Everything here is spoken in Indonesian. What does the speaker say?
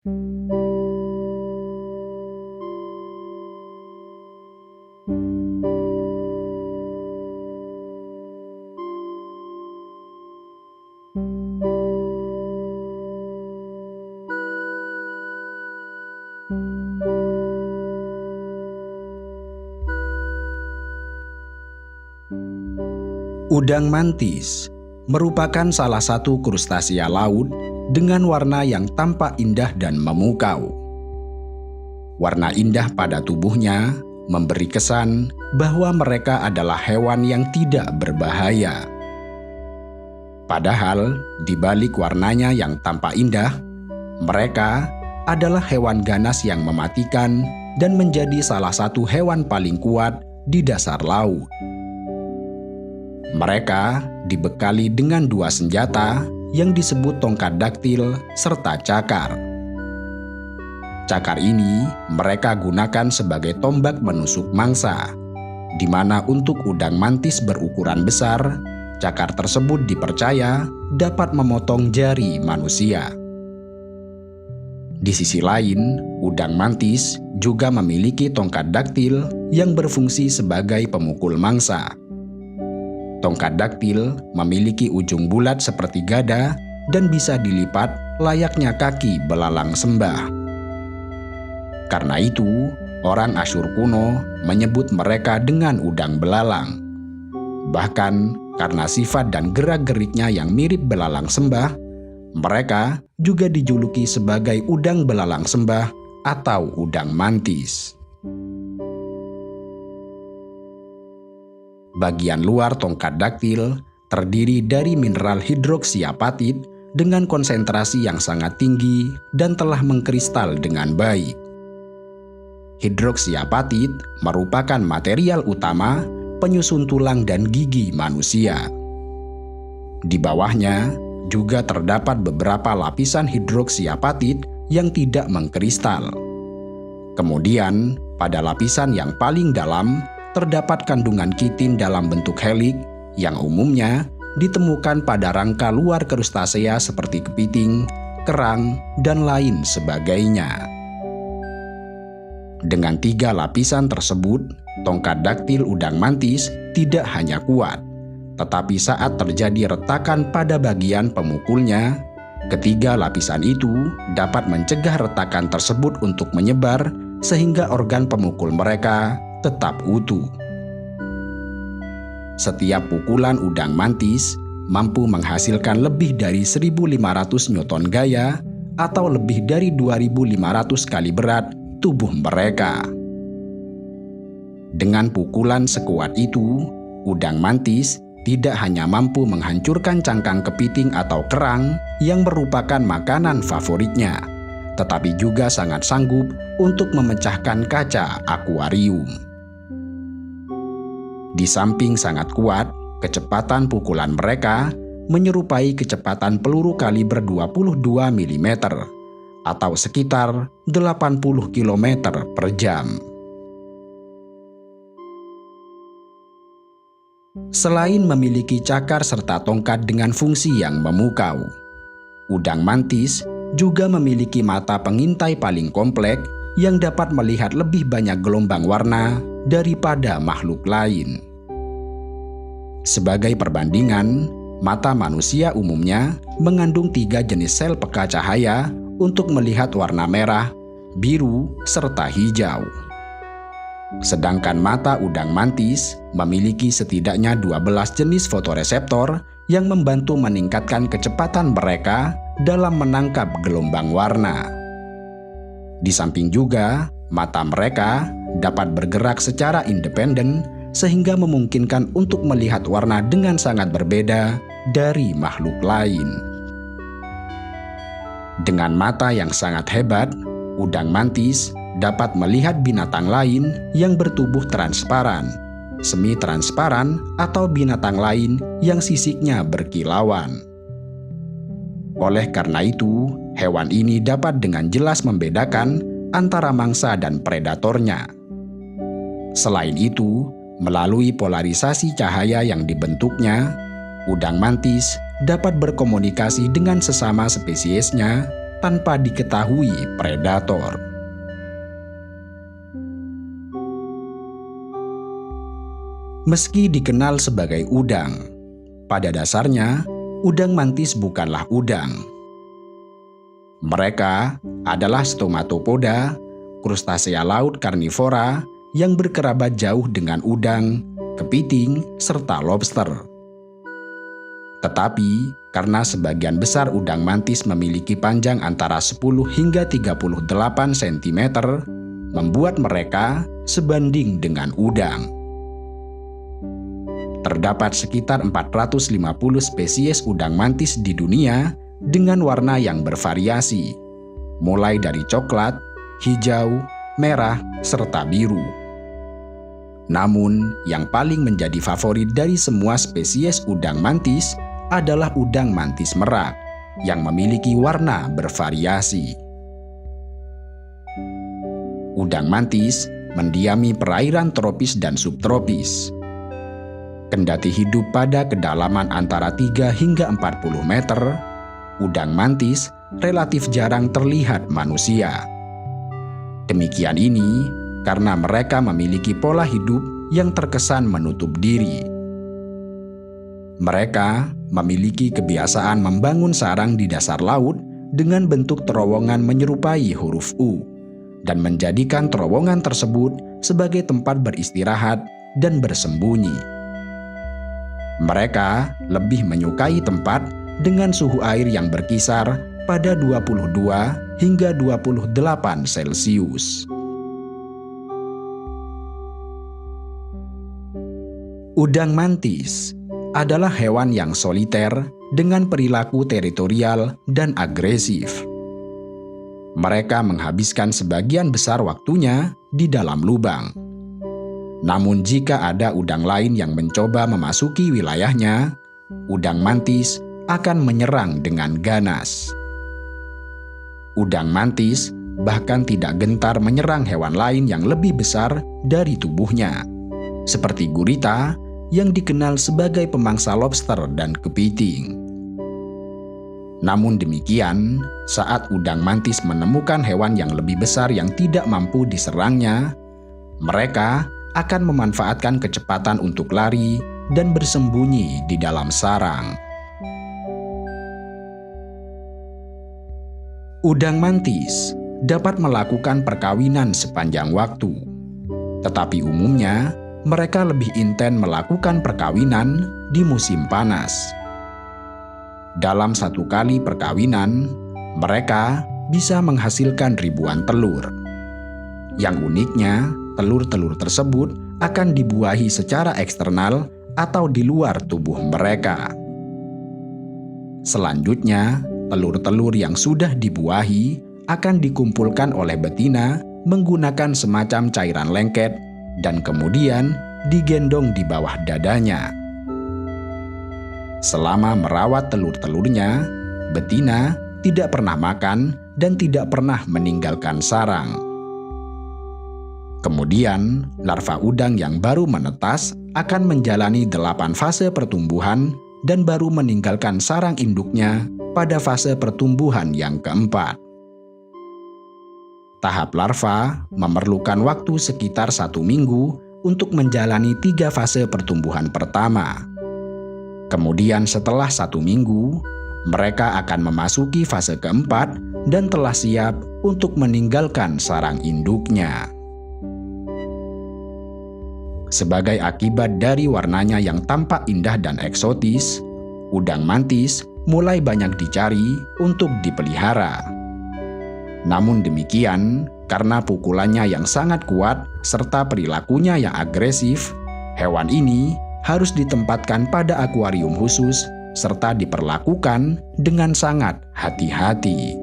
Udang mantis merupakan salah satu krustasia laut dengan warna yang tampak indah dan memukau. Warna indah pada tubuhnya memberi kesan bahwa mereka adalah hewan yang tidak berbahaya. Padahal, di balik warnanya yang tampak indah, mereka adalah hewan ganas yang mematikan dan menjadi salah satu hewan paling kuat di dasar laut. Mereka dibekali dengan dua senjata yang disebut tongkat daktil serta cakar. Cakar ini mereka gunakan sebagai tombak menusuk mangsa, di mana untuk udang mantis berukuran besar, cakar tersebut dipercaya dapat memotong jari manusia. Di sisi lain, udang mantis juga memiliki tongkat daktil yang berfungsi sebagai pemukul mangsa. Tongkat daktil memiliki ujung bulat seperti gada dan bisa dilipat layaknya kaki belalang sembah. Karena itu, orang Asyur kuno menyebut mereka dengan udang belalang. Bahkan karena sifat dan gerak-geriknya yang mirip belalang sembah, mereka juga dijuluki sebagai udang belalang sembah atau udang mantis. Bagian luar tongkat daktil terdiri dari mineral hidroksiapatit dengan konsentrasi yang sangat tinggi dan telah mengkristal dengan baik. Hidroksiapatit merupakan material utama penyusun tulang dan gigi manusia. Di bawahnya juga terdapat beberapa lapisan hidroksiapatit yang tidak mengkristal. Kemudian, pada lapisan yang paling dalam terdapat kandungan kitin dalam bentuk helik yang umumnya ditemukan pada rangka luar krustasea seperti kepiting, kerang, dan lain sebagainya. Dengan tiga lapisan tersebut, tongkat daktil udang mantis tidak hanya kuat, tetapi saat terjadi retakan pada bagian pemukulnya, ketiga lapisan itu dapat mencegah retakan tersebut untuk menyebar sehingga organ pemukul mereka tetap utuh. Setiap pukulan udang mantis mampu menghasilkan lebih dari 1.500 Newton gaya atau lebih dari 2.500 kali berat tubuh mereka. Dengan pukulan sekuat itu, udang mantis tidak hanya mampu menghancurkan cangkang kepiting atau kerang yang merupakan makanan favoritnya, tetapi juga sangat sanggup untuk memecahkan kaca akuarium. Di samping sangat kuat, kecepatan pukulan mereka menyerupai kecepatan peluru kaliber 22 mm atau sekitar 80 km per jam. Selain memiliki cakar serta tongkat dengan fungsi yang memukau, udang mantis juga memiliki mata pengintai paling kompleks yang dapat melihat lebih banyak gelombang warna daripada makhluk lain. Sebagai perbandingan, mata manusia umumnya mengandung 3 jenis sel peka cahaya untuk melihat warna merah, biru, serta hijau. Sedangkan mata udang mantis memiliki setidaknya 12 jenis fotoreseptor yang membantu meningkatkan kecepatan mereka dalam menangkap gelombang warna. Di samping juga, mata mereka dapat bergerak secara independen sehingga memungkinkan untuk melihat warna dengan sangat berbeda dari makhluk lain. Dengan mata yang sangat hebat, udang mantis dapat melihat binatang lain yang bertubuh transparan, semi-transparan, atau binatang lain yang sisiknya berkilauan. Oleh karena itu, hewan ini dapat dengan jelas membedakan antara mangsa dan predatornya. Selain itu, melalui polarisasi cahaya yang dibentuknya, udang mantis dapat berkomunikasi dengan sesama spesiesnya tanpa diketahui predator. Meski dikenal sebagai udang, pada dasarnya udang mantis bukanlah udang. Mereka adalah stomatopoda, krustasea laut karnivora yang berkerabat jauh dengan udang, kepiting, serta lobster. Tetapi, karena sebagian besar udang mantis memiliki panjang antara 10 hingga 38 cm, membuat mereka sebanding dengan udang. Terdapat sekitar 450 spesies udang mantis di dunia dengan warna yang bervariasi, mulai dari coklat, hijau, merah, serta biru. Namun, yang paling menjadi favorit dari semua spesies udang mantis adalah udang mantis merak yang memiliki warna bervariasi. Udang mantis mendiami perairan tropis dan subtropis. Kendati hidup pada kedalaman antara 3 hingga 40 meter, udang mantis relatif jarang terlihat manusia. Demikian ini karena mereka memiliki pola hidup yang terkesan menutup diri. Mereka memiliki kebiasaan membangun sarang di dasar laut dengan bentuk terowongan menyerupai huruf U dan menjadikan terowongan tersebut sebagai tempat beristirahat dan bersembunyi. Mereka lebih menyukai tempat dengan suhu air yang berkisar pada 22 hingga 28 Celcius. Udang mantis adalah hewan yang soliter dengan perilaku teritorial dan agresif. Mereka menghabiskan sebagian besar waktunya di dalam lubang. Namun jika ada udang lain yang mencoba memasuki wilayahnya, udang mantis akan menyerang dengan ganas. Udang mantis bahkan tidak gentar menyerang hewan lain yang lebih besar dari tubuhnya, seperti gurita yang dikenal sebagai pemangsa lobster dan kepiting. Namun demikian, saat udang mantis menemukan hewan yang lebih besar yang tidak mampu diserangnya, mereka akan memanfaatkan kecepatan untuk lari dan bersembunyi di dalam sarang. Udang mantis dapat melakukan perkawinan sepanjang waktu, tetapi umumnya mereka lebih intens melakukan perkawinan di musim panas. Dalam satu kali perkawinan, mereka bisa menghasilkan ribuan telur. Yang uniknya, telur-telur tersebut akan dibuahi secara eksternal atau di luar tubuh mereka. Selanjutnya, telur-telur yang sudah dibuahi akan dikumpulkan oleh betina menggunakan semacam cairan lengket dan kemudian digendong di bawah dadanya. Selama merawat telur-telurnya, betina tidak pernah makan dan tidak pernah meninggalkan sarang. Kemudian, larva udang yang baru menetas akan menjalani 8 fase pertumbuhan dan baru meninggalkan sarang induknya pada fase pertumbuhan yang keempat. Tahap larva memerlukan waktu sekitar 1 minggu untuk menjalani 3 fase pertumbuhan pertama. Kemudian setelah 1 minggu, mereka akan memasuki fase keempat dan telah siap untuk meninggalkan sarang induknya. Sebagai akibat dari warnanya yang tampak indah dan eksotis, udang mantis mulai banyak dicari untuk dipelihara. Namun demikian, karena pukulannya yang sangat kuat serta perilakunya yang agresif, hewan ini harus ditempatkan pada akuarium khusus serta diperlakukan dengan sangat hati-hati.